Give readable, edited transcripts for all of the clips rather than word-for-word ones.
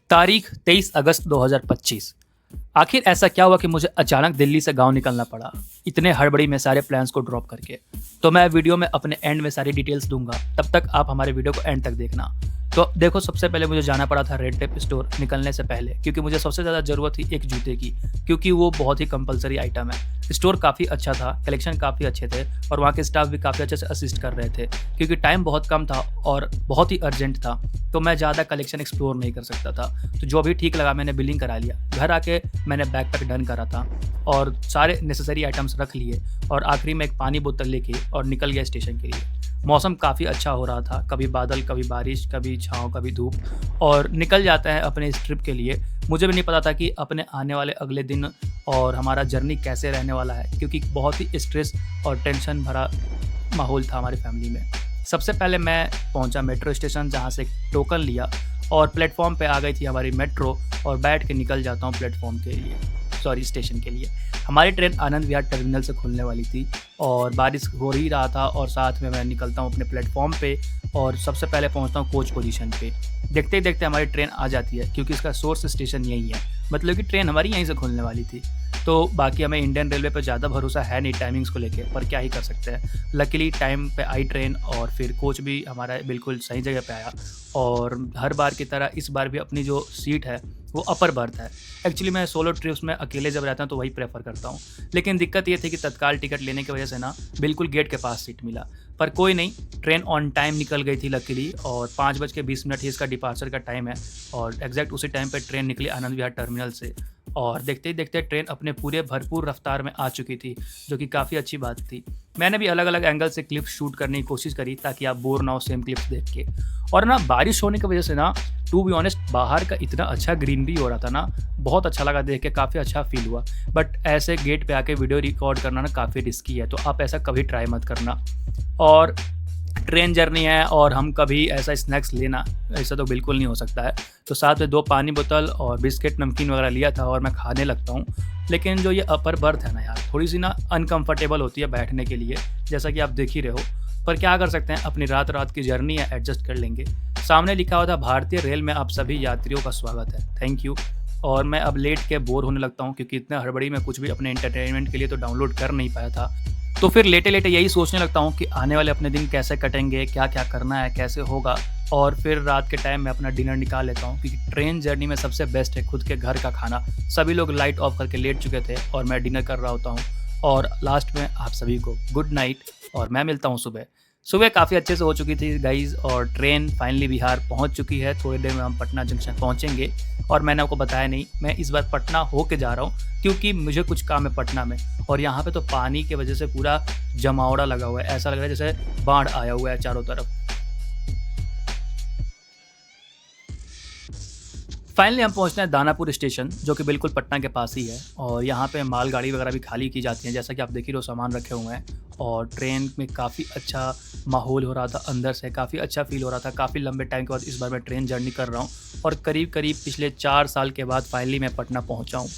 तारीख 23 अगस्त 2025। आखिर ऐसा क्या हुआ कि मुझे अचानक दिल्ली से गांव निकलना पड़ा, इतने हड़बड़ी में सारे प्लान्स को ड्रॉप करके। तो मैं वीडियो में अपने एंड में सारी डिटेल्स दूंगा, तब तक आप हमारे वीडियो को एंड तक देखना। तो देखो, सबसे पहले मुझे जाना पड़ा था रेड टेप स्टोर निकलने से पहले, क्योंकि मुझे सबसे ज़्यादा ज़रूरत थी एक जूते की, क्योंकि वो बहुत ही कंपलसरी आइटम है। स्टोर काफ़ी अच्छा था, कलेक्शन काफ़ी अच्छे थे और वहाँ के स्टाफ भी काफ़ी अच्छे से असिस्ट कर रहे थे। क्योंकि टाइम बहुत कम था और बहुत ही अर्जेंट था, तो मैं ज़्यादा कलेक्शन एक्सप्लोर नहीं कर सकता था। तो जो भी ठीक लगा मैंने बिलिंग करा लिया। घर आके मैंने बैकपैक डन करा था और सारे नेसेसरी आइटम्स रख लिए और आखिरी में एक पानी बोतल लेके और निकल गया स्टेशन के लिए। मौसम काफ़ी अच्छा हो रहा था, कभी बादल, कभी बारिश, कभी छाँव, कभी धूप, और निकल जाते हैं अपने इस ट्रिप के लिए। मुझे भी नहीं पता था कि अपने आने वाले अगले दिन और हमारा जर्नी कैसे रहने वाला है, क्योंकि बहुत ही स्ट्रेस और टेंशन भरा माहौल था हमारी फैमिली में। सबसे पहले मैं पहुंचा मेट्रो स्टेशन, जहां से टोकन लिया और प्लेटफॉर्म पे आ गई थी हमारी मेट्रो, और बैठ के निकल जाता हूं प्लेटफॉर्म के लिए, स्टेशन के लिए। हमारी ट्रेन आनंद विहार टर्मिनल से खुलने वाली थी और बारिश हो ही रहा था, और साथ में मैं निकलता हूँ अपने प्लेटफॉर्म पे और सबसे पहले पहुँचता हूँ कोच पोजीशन पे। देखते ही देखते हमारी ट्रेन आ जाती है, क्योंकि इसका सोर्स स्टेशन यही है, मतलब कि ट्रेन हमारी यहीं से खुलने वाली थी। तो बाकी हमें इंडियन रेलवे पे ज़्यादा भरोसा है नहीं टाइमिंग्स को लेके, पर क्या ही कर सकते हैं। लकीली टाइम पे आई ट्रेन और फिर कोच भी हमारा बिल्कुल सही जगह पे आया, और हर बार की तरह इस बार भी अपनी जो सीट है वो अपर बर्थ है। एक्चुअली मैं सोलो ट्रिप्स में अकेले जब रहता हूँ तो वही प्रेफर करता हूँ, लेकिन दिक्कत ये थी कि तत्काल टिकट लेने की वजह से ना बिल्कुल गेट के पास सीट मिला। पर कोई नहीं, ट्रेन ऑन टाइम निकल गई थी लकीली, और 5:20 ही इसका डिपार्चर का टाइम है, और एग्जैक्ट उसी टाइम पे ट्रेन निकली आनंद विहार टर्मिनल से। और देखते ही देखते ट्रेन अपने पूरे भरपूर रफ्तार में आ चुकी थी, जो कि काफ़ी अच्छी बात थी। मैंने भी अलग अलग एंगल से क्लिप्स शूट करने की कोशिश करी, ताकि आप बोर ना हो सेम क्लिप्स देख के। और ना बारिश होने की वजह से ना, टू बी ऑनेस्ट, बाहर का इतना अच्छा ग्रीनरी हो रहा था ना, बहुत अच्छा लगा देख के, काफ़ी अच्छा फील हुआ। बट ऐसे गेट पे आके वीडियो रिकॉर्ड करना ना काफ़ी रिस्की है, तो आप ऐसा कभी ट्राई मत करना। और ट्रेन जर्नी है और हम कभी ऐसा स्नैक्स लेना, ऐसा तो बिल्कुल नहीं हो सकता है। तो साथ में 2 पानी बोतल और बिस्किट नमकीन वगैरह लिया था और मैं खाने लगता हूँ। लेकिन जो ये अपर बर्थ है ना यार, थोड़ी सी ना अनकंफर्टेबल होती है बैठने के लिए, जैसा कि आप देख ही रहे हो। पर क्या कर सकते हैं, अपनी रात रात की जर्नी है, एडजस्ट कर लेंगे। सामने लिखा हुआ था भारतीय रेल में आप सभी यात्रियों का स्वागत है, थैंक यू। और मैं अब लेट के बोर होने लगता हूँ, क्योंकि इतना हड़बड़ी में कुछ भी अपने एंटरटेनमेंट के लिए तो डाउनलोड कर नहीं पाया था। तो फिर लेटे लेटे यही सोचने लगता हूँ कि आने वाले अपने दिन कैसे कटेंगे, क्या क्या करना है, कैसे होगा। और फिर रात के टाइम में अपना डिनर निकाल लेता हूँ, क्योंकि ट्रेन जर्नी में सबसे बेस्ट है खुद के घर का खाना। सभी लोग लाइट ऑफ करके लेट चुके थे और मैं डिनर कर रहा होता हूँ, और लास्ट में आप सभी को गुड नाइट, और मैं मिलता हूँ सुबह। सुबह काफ़ी अच्छे से हो चुकी थी गाइज़, और ट्रेन फाइनली बिहार पहुंच चुकी है। थोड़ी देर में हम पटना जंक्शन पहुंचेंगे, और मैंने आपको बताया नहीं, मैं इस बार पटना होके जा रहा हूं, क्योंकि मुझे कुछ काम है पटना में। और यहाँ पे तो पानी की वजह से पूरा जमावड़ा लगा हुआ है, ऐसा लग रहा है जैसे बाढ़ आया हुआ है चारों तरफ। फाइनली हम पहुंचते हैं दानापुर स्टेशन, जो कि बिल्कुल पटना के पास ही है, और यहाँ पे मालगाड़ी वगैरह भी खाली की जाती है, जैसा कि आप देख ही रहे हो, सामान रखे हुए हैं। और ट्रेन में काफ़ी अच्छा माहौल हो रहा था, अंदर से काफ़ी अच्छा फील हो रहा था। काफ़ी लंबे टाइम के बाद इस बार मैं ट्रेन जर्नी कर रहा हूँ, और करीब करीब पिछले 4 साल के बाद फाइनली मैं पटना पहुँचा हूँ।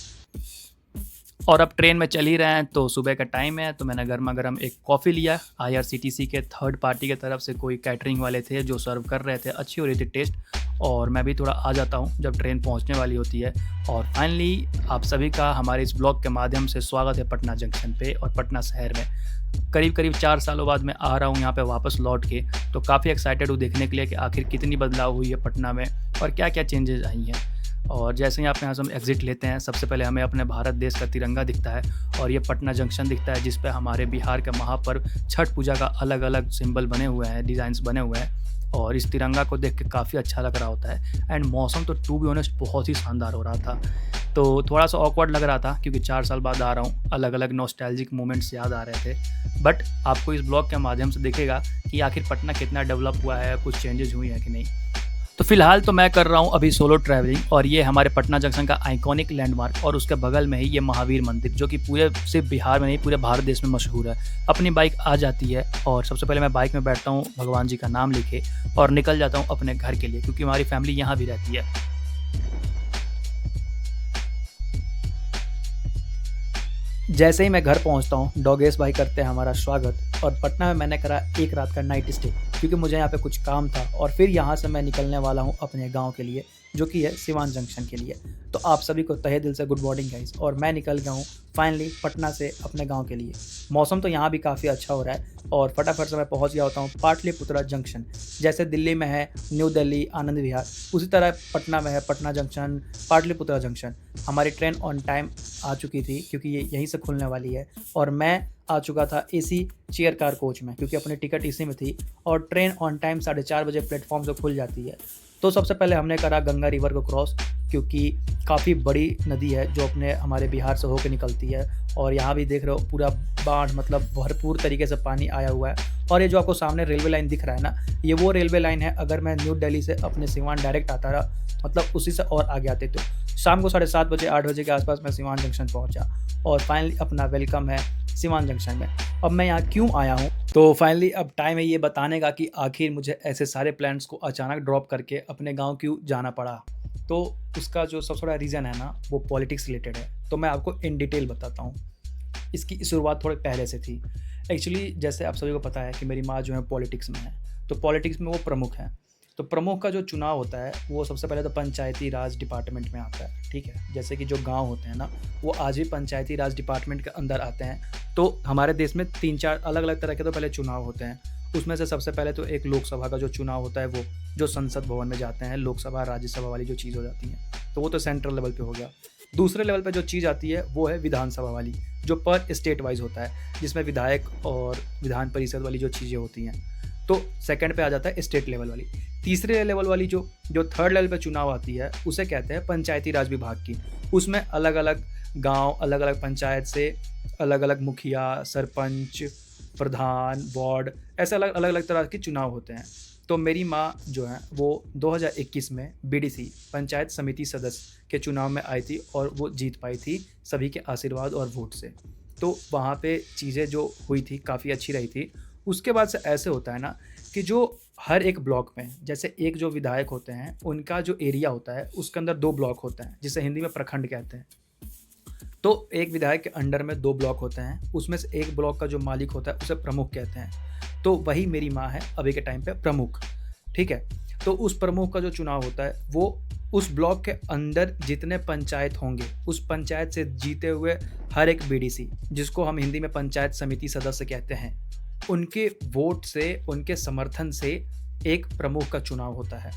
और अब ट्रेन में चल ही रहे हैं, तो सुबह का टाइम है, तो मैंने गर्मा गर्म एक कॉफ़ी लिया। IRCTC के थर्ड पार्टी की तरफ से कोई कैटरिंग वाले थे जो सर्व कर रहे थे, अच्छी हो रही थी टेस्ट। और मैं भी थोड़ा आ जाता हूँ जब ट्रेन पहुँचने वाली होती है। और फाइनली आप सभी का हमारे इस ब्लॉग के माध्यम से स्वागत है पटना जंक्शन पे और पटना शहर में। करीब करीब 4 सालों बाद मैं आ रहा हूँ यहाँ पे वापस लौट के, तो काफ़ी एक्साइटेड हूँ देखने के लिए कि आखिर कितनी बदलाव हुई है पटना में और क्या क्या चेंजेस आई हैं। और जैसे ही आप यहाँ से हम एग्ज़िट लेते हैं, सबसे पहले हमें अपने भारत देश का तिरंगा दिखता है, और ये पटना जंक्शन दिखता है, जिस पे हमारे बिहार के महापर्व छठ पूजा का अलग अलग सिंबल बने हुए हैं, डिज़ाइंस बने हुए हैं। और इस तिरंगा को देख के काफ़ी अच्छा लग रहा होता है। एंड मौसम तो टू बी ऑनेस्ट बहुत ही शानदार हो रहा था। तो थोड़ा सा ऑकवर्ड लग रहा था, क्योंकि 4 साल बाद आ रहा हूँ, अलग अलग नॉस्टैल्जिक मोमेंट्स याद आ रहे थे। बट आपको इस ब्लॉग के माध्यम से दिखेगा कि आखिर पटना कितना डेवलप हुआ है, कुछ चेंजेस हुई हैं कि नहीं। तो फिलहाल तो मैं कर रहा हूँ अभी सोलो ट्रैवलिंग, और ये हमारे पटना जंक्शन का आइकॉनिक लैंडमार्क, और उसके बगल में ही ये महावीर मंदिर, जो कि पूरे सिर्फ बिहार में नहीं पूरे भारत देश में मशहूर है। अपनी बाइक आ जाती है, और सबसे पहले मैं बाइक में बैठता हूँ, भगवान जी का नाम लिखे, और निकल जाता हूँ अपने घर के लिए, क्योंकि हमारी फैमिली यहाँ भी रहती है। जैसे ही मैं घर पहुंचता हूं, डॉगेश भाई करते हैं हमारा स्वागत। और पटना में मैंने करा एक रात का नाइट स्टे, क्योंकि मुझे यहाँ पे कुछ काम था, और फिर यहाँ से मैं निकलने वाला हूँ अपने गांव के लिए, जो कि है सिवान जंक्शन के लिए। तो आप सभी को तहे दिल से गुड मॉर्निंग गाइस, और मैं निकल गया हूँ फाइनली पटना से अपने गांव के लिए। मौसम तो यहाँ भी काफ़ी अच्छा हो रहा है और फटाफट से मैं पहुँच गया होता हूँ पाटलिपुत्रा जंक्शन। जैसे दिल्ली में है न्यू दिल्ली आनंद विहार, उसी तरह पटना में है पटना जंक्शन पाटलिपुत्रा जंक्शन। हमारी ट्रेन ऑन टाइम आ चुकी थी क्योंकि ये यहीं से खुलने वाली है, और मैं आ चुका था एसी चेयर कार कोच में क्योंकि अपनी टिकट इसी में थी, और ट्रेन ऑन टाइम 4:30 बजे प्लेटफॉर्म से खुल जाती है। तो सबसे पहले हमने करा गंगा रिवर को क्रॉस, क्योंकि काफ़ी बड़ी नदी है जो अपने हमारे बिहार से होकर निकलती है, और यहाँ भी देख रहे हो पूरा बाढ़ मतलब भरपूर तरीके से पानी आया हुआ है। और ये जो आपको सामने रेलवे लाइन दिख रहा है ना, ये वो रेलवे लाइन है। अगर मैं न्यू दिल्ली से अपने सिवान डायरेक्ट आता रहा, मतलब उसी से और आगे आते तो शाम को 7:30 बजे 8 बजे के आसपास मैं सिवान जंक्शन पहुँचा, और फाइनली अपना वेलकम है सिवान जंक्शन में। अब मैं यहाँ क्यों आया हूँ, तो फाइनली अब टाइम है ये बताने का कि आखिर मुझे ऐसे सारे प्लान्स को अचानक ड्रॉप करके अपने गांव क्यों जाना पड़ा। तो उसका जो सबसे बड़ा रीज़न है ना, वो पॉलिटिक्स रिलेटेड है। तो मैं आपको इन डिटेल बताता हूँ। इसकी शुरुआत थोड़े पहले से थी। एक्चुअली जैसे आप सभी को पता है कि मेरी माँ जो है पॉलिटिक्स में है, तो पॉलिटिक्स में वो प्रमुख हैं। तो प्रमुख का जो चुनाव होता है वो सबसे पहले तो पंचायती राज डिपार्टमेंट में आता है, ठीक है। जैसे कि जो गांव होते हैं ना, वो आज भी पंचायती राज डिपार्टमेंट के अंदर आते हैं। तो हमारे देश में 3-4 अलग अलग तरह के तो पहले चुनाव होते हैं। उसमें से सबसे पहले तो एक लोकसभा का जो चुनाव होता है, वो जो संसद भवन में जाते हैं, लोकसभा राज्यसभा वाली जो चीज़ हो जाती है, तो वो तो सेंट्रल लेवल पे हो गया। दूसरे लेवल पे जो चीज़ आती है वो है विधानसभा वाली, जो पर स्टेट वाइज होता है, जिसमें विधायक और विधान परिषद वाली जो चीज़ें होती हैं। तो सेकंड पे आ जाता है स्टेट लेवल वाली। तीसरे लेवल वाली जो थर्ड लेवल पे चुनाव आती है, उसे कहते हैं पंचायती राज विभाग की। उसमें अलग अलग गांव, अलग अलग पंचायत से अलग अलग मुखिया, सरपंच, प्रधान, वार्ड, ऐसे अलग अलग तरह के चुनाव होते हैं। तो मेरी माँ जो है वो 2021 में बीडीसी पंचायत समिति सदस्य के चुनाव में आई थी, और वो जीत पाई थी सभी के आशीर्वाद और वोट से। तो वहाँ पे चीज़ें जो हुई थी काफ़ी अच्छी रही थी। उसके बाद से ऐसे होता है ना कि जो हर एक ब्लॉक में, जैसे एक जो विधायक होते हैं उनका जो एरिया होता है उसके अंदर 2 ब्लॉक होते हैं, जिसे हिंदी में प्रखंड कहते हैं। तो एक विधायक के अंडर में 2 ब्लॉक होते हैं, उसमें से एक ब्लॉक का जो मालिक होता है उसे प्रमुख कहते हैं। तो वही मेरी माँ है अभी के टाइम पे प्रमुख, ठीक है। तो उस प्रमुख का जो चुनाव होता है वो उस ब्लॉक के अंदर जितने पंचायत होंगे, उस पंचायत से जीते हुए हर एक बीडीसी, जिसको हम हिंदी में पंचायत समिति सदस्य कहते हैं, उनके वोट से, उनके समर्थन से एक प्रमुख का चुनाव होता है,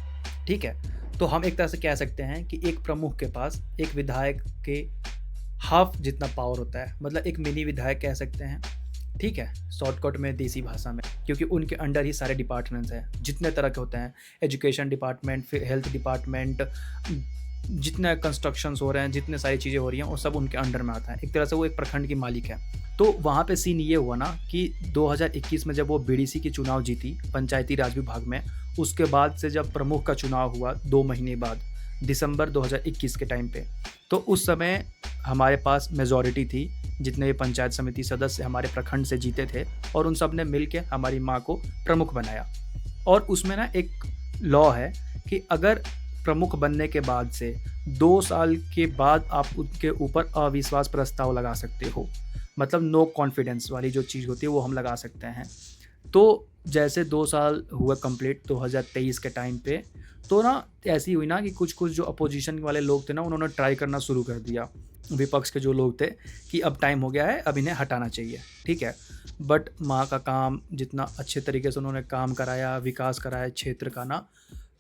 ठीक है। तो हम एक तरह से कह सकते हैं कि एक प्रमुख के पास एक विधायक के हाफ जितना पावर होता है, मतलब एक मिनी विधायक कह सकते हैं, ठीक है, शॉर्टकट में देसी भाषा में, क्योंकि उनके अंडर ही सारे डिपार्टमेंट्स हैं जितने तरह के होते हैं। एजुकेशन डिपार्टमेंट, फिर हेल्थ डिपार्टमेंट, जितने कंस्ट्रक्शंस हो रहे हैं, जितने सारी चीज़ें हो रही हैं, वो सब उनके अंडर में आता है। एक तरह से वो एक प्रखंड की मालिक है। तो वहाँ पे सीन ये हुआ ना कि 2021 में जब वो बीडीसी की चुनाव जीती पंचायती राज विभाग में, उसके बाद से जब प्रमुख का चुनाव हुआ 2 महीने बाद, दिसंबर 2021 के टाइम पे, तो उस समय हमारे पास मेजॉरिटी थी, जितने भी पंचायत समिति सदस्य हमारे प्रखंड से जीते थे, और उन सब ने मिल के हमारी माँ को प्रमुख बनाया। और उसमें ना एक लॉ है कि अगर प्रमुख बनने के बाद से 2 साल के बाद आप उनके ऊपर अविश्वास प्रस्ताव लगा सकते हो, मतलब नो कॉन्फिडेंस वाली जो चीज़ होती है वो हम लगा सकते हैं। तो जैसे 2 साल हुए कंप्लीट 2023 के टाइम पे, तो ना ऐसी हुई ना कि कुछ जो अपोजिशन वाले लोग थे ना, उन्होंने ट्राई करना शुरू कर दिया, विपक्ष के जो लोग थे, कि अब टाइम हो गया है, अब इन्हें हटाना चाहिए, ठीक है। बट माँ का काम जितना अच्छे तरीके से उन्होंने काम कराया, विकास कराया क्षेत्र का ना,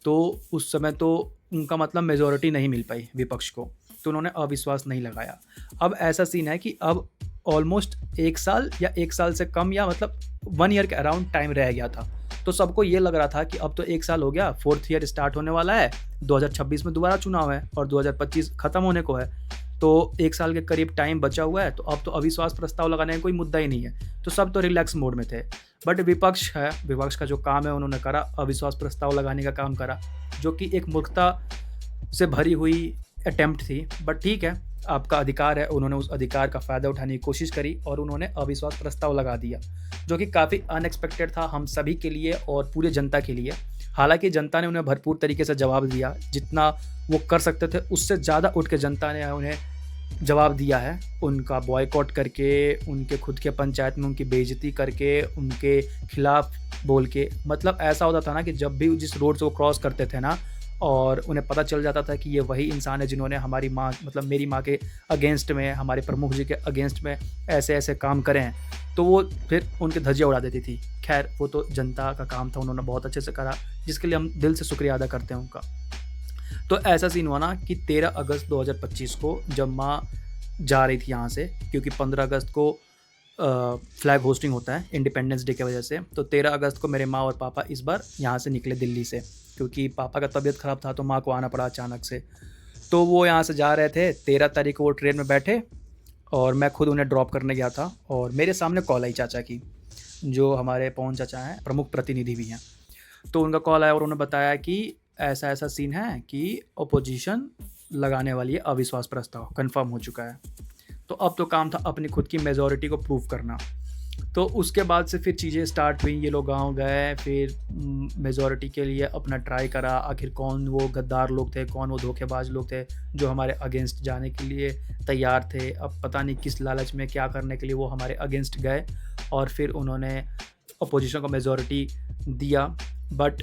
तो उस समय तो उनका मतलब मेजॉरिटी नहीं मिल पाई विपक्ष को, तो उन्होंने अविश्वास नहीं लगाया। अब ऐसा सीन है कि अब ऑलमोस्ट 1 साल या 1 साल से कम, या मतलब 1 ईयर के अराउंड टाइम रह गया था। तो सबको ये लग रहा था कि अब तो 1 साल हो गया, 4th ईयर स्टार्ट होने वाला है, 2026 में दोबारा चुनाव है और 2025 खत्म होने को है, तो 1 साल के करीब टाइम बचा हुआ है, तो अब तो अविश्वास प्रस्ताव लगाने का कोई मुद्दा ही नहीं है। तो सब तो रिलैक्स मोड में थे। बट विपक्ष है, विपक्ष का जो काम है उन्होंने करा, अविश्वास प्रस्ताव लगाने का काम करा, जो कि एक मूर्खता से भरी हुई अटेम्प्ट थी। बट ठीक है, आपका अधिकार है। उन्होंने उस अधिकार का फ़ायदा उठाने की कोशिश करी और उन्होंने अविश्वास प्रस्ताव लगा दिया, जो कि काफ़ी अनएक्सपेक्टेड था हम सभी के लिए और पूरे जनता के लिए। हालांकि जनता ने उन्हें भरपूर तरीके से जवाब दिया, जितना वो कर सकते थे उससे ज़्यादा उठ के जनता ने उन्हें जवाब दिया है, उनका बॉयकॉट करके, उनके खुद के पंचायत में उनकी बेइज्जती करके, उनके खिलाफ बोल के। मतलब ऐसा होता था ना कि जब भी जिस रोड से वो क्रॉस करते थे ना, और उन्हें पता चल जाता था कि ये वही इंसान है जिन्होंने हमारी माँ मतलब मेरी माँ के अगेंस्ट में, हमारे प्रमुख जी के अगेंस्ट में ऐसे-ऐसे काम करे हैं, तो वो फिर उनकी धज्जियाँ उड़ा देती थी। ख़ैर वो तो जनता का काम था, उन्होंने बहुत अच्छे से करा, जिसके लिए हम दिल से शुक्रिया अदा करते हैं उनका। तो ऐसा सीन हुआ ना कि 13 अगस्त 2025 को जब माँ जा रही थी यहाँ से, क्योंकि 15 अगस्त को फ्लैग होस्टिंग होता है इंडिपेंडेंस डे की वजह से, तो 13 अगस्त को मेरे माँ और पापा इस बार यहाँ से निकले दिल्ली से, क्योंकि पापा का तबीयत ख़राब था तो माँ को आना पड़ा अचानक से। तो वो यहाँ से जा रहे थे, 13 तारीख को वो ट्रेन में बैठे और मैं खुद उन्हें ड्रॉप करने गया था, और मेरे सामने कॉल आई चाचा की, जो हमारे पवन चाचा हैं, प्रमुख प्रतिनिधि भी हैं। तो उनका कॉल आया और उन्होंने बताया कि ऐसा-ऐसा सीन है कि अपोजिशन लगाने वाली है अविश्वास प्रस्ताव, कन्फर्म हो चुका है। तो अब तो काम था अपनी खुद की मेजॉरिटी को प्रूव करना। तो उसके बाद से फिर चीज़ें स्टार्ट हुई, ये लोग गाँव गए, फिर मेजॉरिटी के लिए अपना ट्राई करा, आखिर कौन वो गद्दार लोग थे, कौन वो धोखेबाज लोग थे जो हमारे अगेंस्ट जाने के लिए तैयार थे। अब पता नहीं किस लालच में क्या करने के लिए वो हमारे अगेंस्ट गए, और फिर उन्होंने अपोजिशन को मेजॉरिटी दिया। बट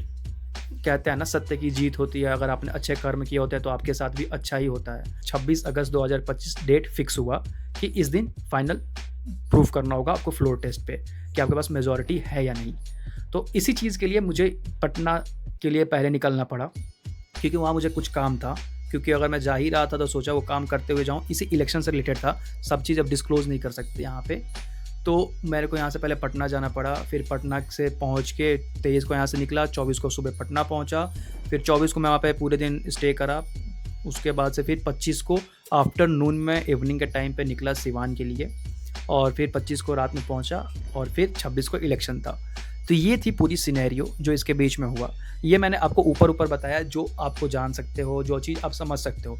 कहते हैं ना, सत्य की जीत होती है, अगर आपने अच्छे कर्म किए होते हैं तो आपके साथ भी अच्छा ही होता है। 26 अगस्त 2025 डेट फिक्स हुआ कि इस दिन फाइनल प्रूव करना होगा आपको फ्लोर टेस्ट पे कि आपके पास मेजॉरिटी है या नहीं। तो इसी चीज़ के लिए मुझे पटना के लिए पहले निकलना पड़ा, क्योंकि वहाँ मुझे कुछ काम था, क्योंकि अगर मैं जा ही रहा था तो सोचा वो काम करते हुए जाऊँ, इसी इलेक्शन से रिलेटेड था, सब चीज़ अब डिस्क्लोज़ नहीं कर सकते यहाँ पे। तो मेरे को यहाँ से पहले पटना जाना पड़ा, फिर पटना से पहुँच के 23 को यहाँ से निकला, 24 को सुबह पटना पहुँचा, फिर 24 को मैं वहाँ पे पूरे दिन स्टे करा। उसके बाद से फिर 25 को आफ्टरनून में इवनिंग के टाइम पे निकला सिवान के लिए, और फिर 25 को रात में पहुँचा, और फिर 26 को इलेक्शन था। तो ये थी पूरी सिनेरियो जो इसके बीच में हुआ। ये मैंने आपको ऊपर बताया, जो आपको जान सकते हो, जो चीज़ आप समझ सकते हो।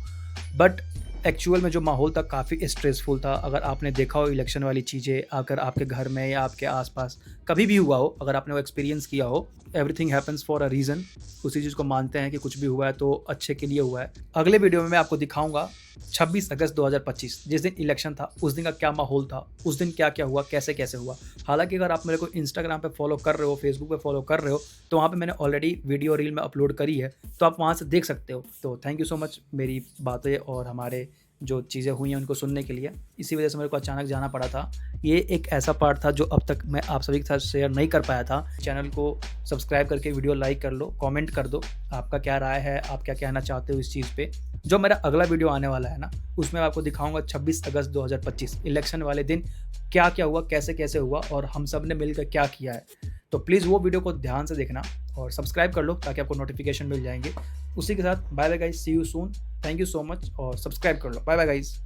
बट एक्चुअल में जो माहौल था काफ़ी स्ट्रेसफुल था। अगर आपने देखा हो इलेक्शन वाली चीज़ें, अगर आपके घर में या आपके आसपास कभी भी हुआ हो, अगर आपने वो एक्सपीरियंस किया हो, everything happens for a reason. उसी चीज़ को मानते हैं कि कुछ भी हुआ है तो अच्छे के लिए हुआ है। अगले वीडियो में मैं आपको दिखाऊंगा 26 अगस्त 2025 जिस दिन इलेक्शन था, उस दिन का क्या माहौल था, उस दिन क्या-क्या हुआ, कैसे-कैसे हुआ। हालाँकि अगर आप मेरे को इंस्टाग्राम पे फॉलो कर रहे हो, फेसबुक पे फॉलो कर रहे हो, तो वहाँ पे मैंने ऑलरेडी वीडियो रील में अपलोड करी है, तो आप वहाँ से देख सकते हो। तो थैंक यू सो मच मेरी बातें और हमारे जो चीज़ें हुई हैं उनको सुनने के लिए। इसी वजह से मेरे को अचानक जाना पड़ा था। ये एक ऐसा पार्ट था जो अब तक मैं आप सभी के साथ शेयर नहीं कर पाया था। चैनल को सब्सक्राइब करके वीडियो लाइक कर लो, कमेंट कर दो, आपका क्या राय है, आप क्या कहना चाहते हो इस चीज़ पे। जो मेरा अगला वीडियो आने वाला है ना, उसमें मैं आपको दिखाऊंगा 26 अगस्त 2025 इलेक्शन वाले दिन क्या-क्या हुआ, कैसे-कैसे हुआ और हम सब ने मिलकर क्या किया है। तो प्लीज़ वो वीडियो को ध्यान से देखना और सब्सक्राइब कर लो ताकि आपको नोटिफिकेशन मिल जाएंगे। उसी के साथ bye bye guys, see you soon, thank you so much, और सब्सक्राइब कर लो। Bye bye guys.